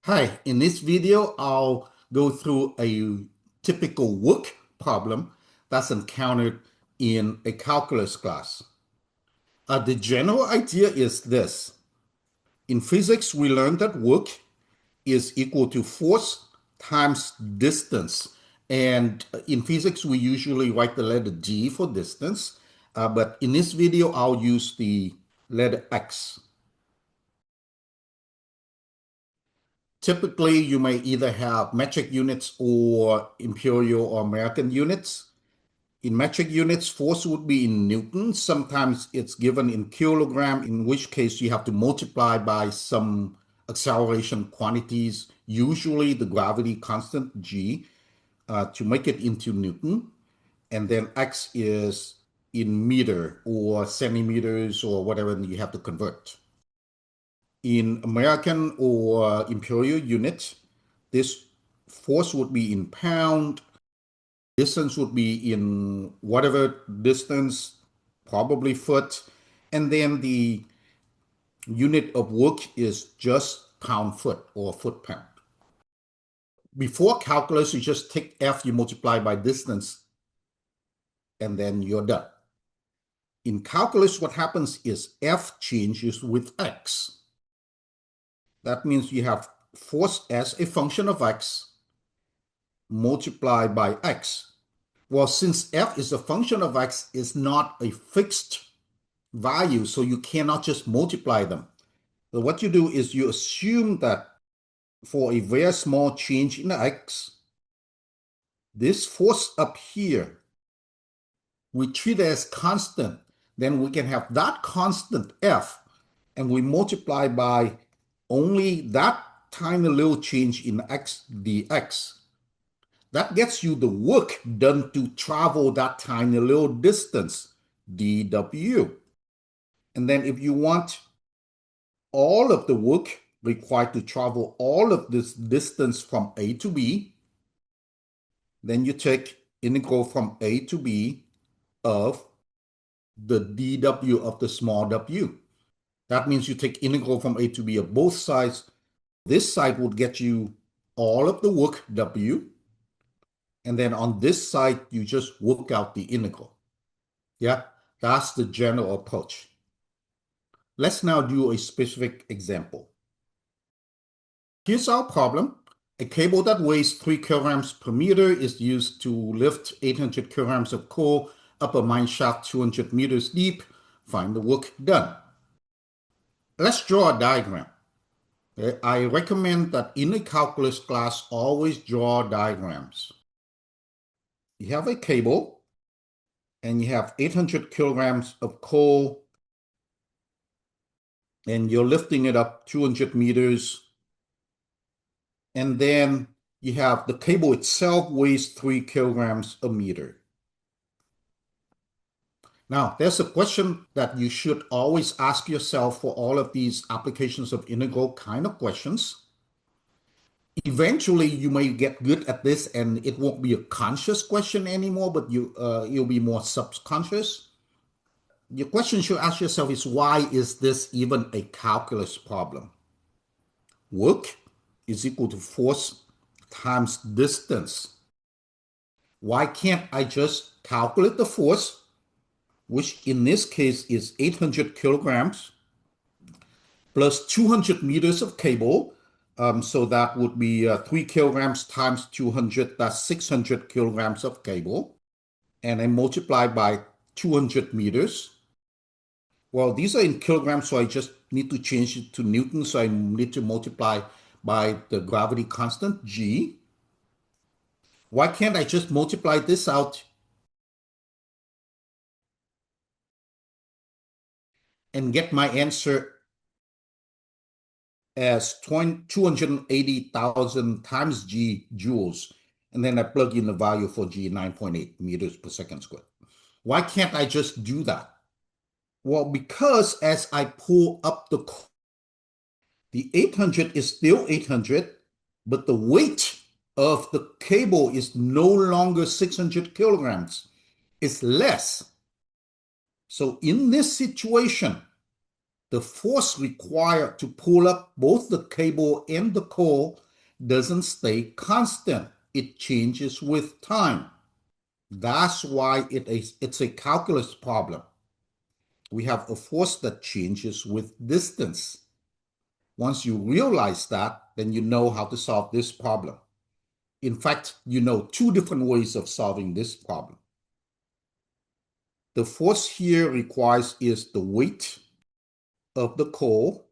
Hi, in this video, I'll go through a typical work problem that's encountered in a calculus class. The general idea is this. In physics, we learned that work is equal to force times distance. And in physics, we usually write the letter G for distance. But in this video, I'll use the letter X. Typically, you may either have metric units or imperial or American units. In metric units, force would be in newtons. Sometimes it's given in kilogram, in which case you have to multiply by some acceleration quantities, usually the gravity constant g, to make it into newton. And then x is in meter or centimeters or whatever you have to convert. In American or imperial units, this force would be in pound, distance would be in whatever distance, probably foot, and then the unit of work is just pound foot or foot pound. Before calculus, you just take F, you multiply by distance, and then you're done. In calculus, what happens is F changes with X. That means you have force as a function of X multiplied by X. Well, since F is a function of X, it's not a fixed value, so you cannot just multiply them. So what you do is you assume that for a very small change in X, this force up here, we treat it as constant. Then we can have that constant F, and we multiply by only that tiny little change in X dx. That gets you the work done to travel that tiny little distance, dw. And then if you want all of the work required to travel all of this distance from A to B, then you take integral from A to B of the dw of the small w. That means you take integral from A to B of both sides. This side would get you all of the work w, and then on this side, you just work out the integral. Yeah, that's the general approach. Let's now do a specific example. Here's our problem. A cable that weighs 3 kilograms per meter is used to lift 800 kilograms of coal up a mine shaft 200 meters deep. Find the work done. Let's draw a diagram. I recommend that in a calculus class, always draw diagrams. You have a cable, and you have 800 kilograms of coal, and you're lifting it up 200 meters. And then you have the cable itself weighs 3 kilograms a meter. Now, there's a question that you should always ask yourself for all of these applications of integral kind of questions. Eventually, you may get good at this and it won't be a conscious question anymore, but you'll be more subconscious. Your question you should ask yourself is, why is this even a calculus problem? Work is equal to force times distance. Why can't I just calculate the force, which in this case is 800 kilograms, plus 200 meters of cable? So that would be 3 kilograms times 200, that's 600 kilograms of cable. And I multiply by 200 meters. Well, these are in kilograms, so I just need to change it to newtons. So I need to multiply by the gravity constant, g. Why can't I just multiply this out and get my answer as 280,000 times g joules? And then I plug in the value for g, 9.8 meters per second squared. Why can't I just do that? Well, because as I pull up the 800 is still 800, but the weight of the cable is no longer 600 kilograms. It's less. So in this situation, the force required to pull up both the cable and the coil doesn't stay constant. It changes with time. That's why it's a calculus problem. We have a force that changes with distance. Once you realize that, then you know how to solve this problem. In fact, you know two different ways of solving this problem. The force here requires is the weight of the coil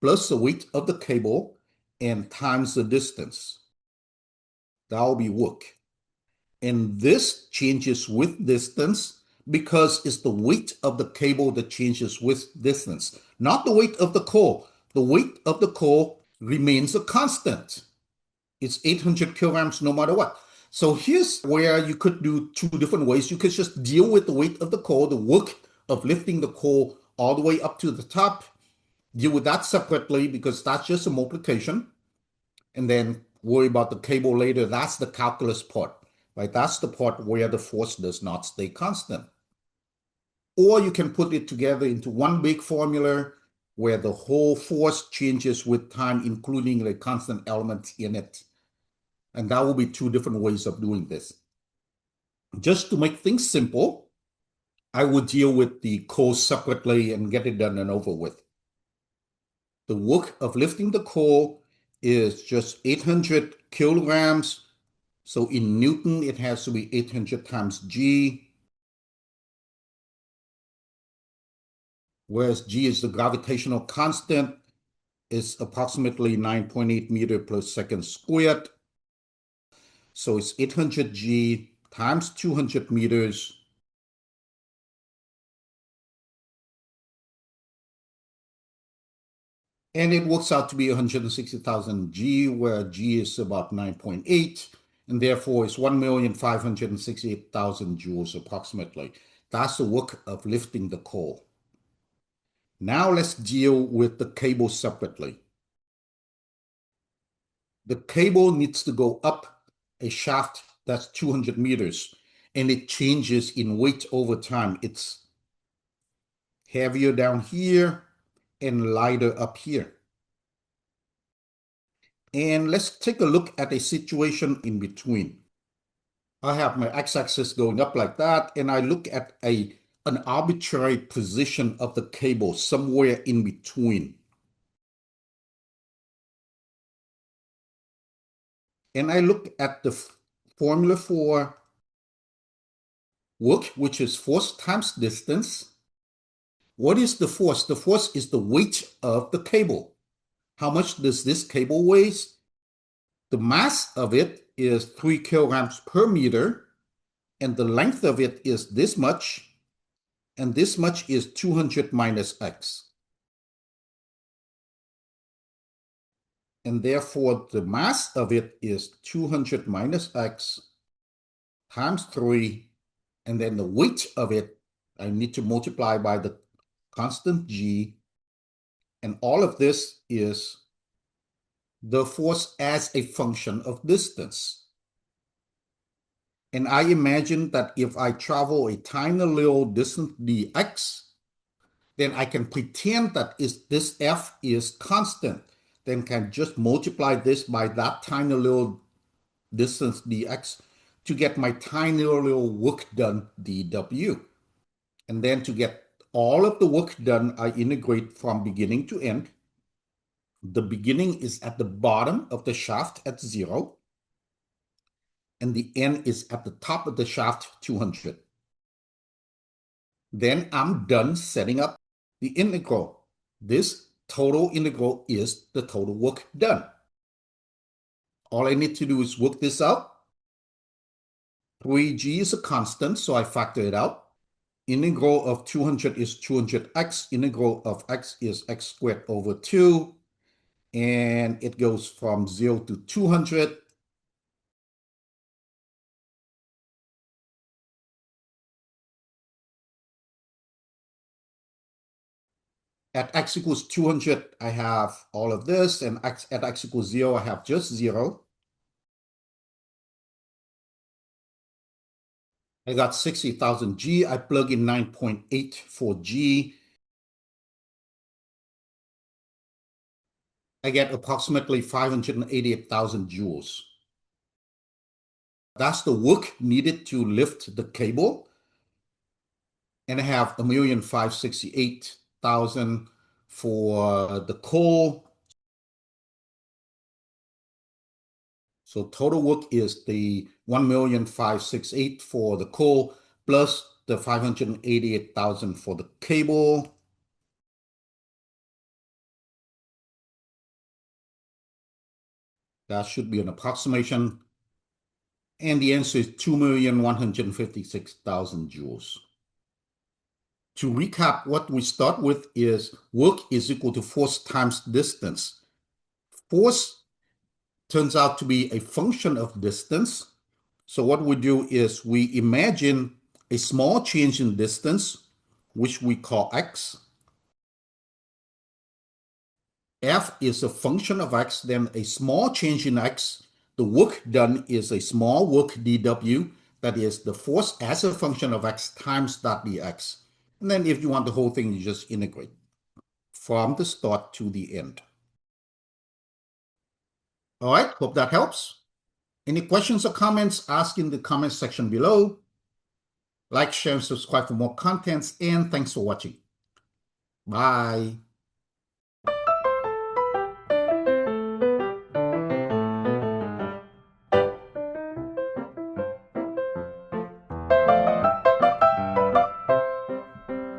plus the weight of the cable and times the distance. That will be work. And this changes with distance because it's the weight of the cable that changes with distance, not the weight of the coil. The weight of the coil remains a constant. It's 800 kilograms no matter what. So here's where you could do two different ways. You could just deal with the weight of the coil, the work of lifting the coil all the way up to the top, deal with that separately because that's just a multiplication, and then worry about the cable later. That's the calculus part, right? That's the part where the force does not stay constant. Or you can put it together into one big formula where the whole force changes with time, including the constant element in it. And that will be two different ways of doing this. Just to make things simple, I would deal with the coil separately and get it done and over with. The work of lifting the coil is just 800 kilograms. So in Newton, it has to be 800 times G, whereas G is the gravitational constant, is approximately 9.8 meter per second squared. So it's 800 G times 200 meters. And it works out to be 160,000 G, where G is about 9.8, and therefore it's 1,568,000 joules approximately. That's the work of lifting the coil. Now let's deal with the cable separately. The cable needs to go up a shaft that's 200 meters, and it changes in weight over time. It's heavier down here and lighter up here. And let's take a look at a situation in between. I have my x-axis going up like that, and I look at an arbitrary position of the cable somewhere in between. And I look at the formula for work, which is force times distance. What is the force? The force is the weight of the cable. How much does this cable weigh? The mass of it is 3 kilograms per meter, and the length of it is this much, and this much is 200 minus x. And therefore, the mass of it is 200 minus x times 3, and then the weight of it, I need to multiply by the constant g, and all of this is the force as a function of distance. And I imagine that if I travel a tiny little distance dx, then I can pretend that this f is constant, then can just multiply this by that tiny little distance dx to get my tiny little work done dw. And then to get all of the work done, I integrate from beginning to end. The beginning is at the bottom of the shaft at 0, and the end is at the top of the shaft, 200. Then I'm done setting up the integral. This total integral is the total work done. All I need to do is work this out. 3g is a constant, so I factor it out. Integral of 200 is 200x. Integral of x is x squared over 2. And it goes from 0 to 200. At x equals 200, I have all of this, and at x equals 0, I have just 0. I got 60,000 G. I plug in 9.8 for G, I get approximately 588,000 joules. That's the work needed to lift the cable. And I have 1,568,000 for the coal. So total work is the 1,568 for the coal plus the 588,000 for the cable. That should be an approximation. And the answer is 2,156,000 joules. To recap, what we start with is work is equal to force times distance. Force turns out to be a function of distance. So what we do is we imagine a small change in distance, which we call x. F is a function of x, then a small change in x. The work done is a small work dw, that is the force as a function of x times dot dx. And then if you want the whole thing, you just integrate from the start to the end. All right, hope that helps. Any questions or comments, ask in the comments section below. Like, share, and subscribe for more contents, and thanks for watching. Bye.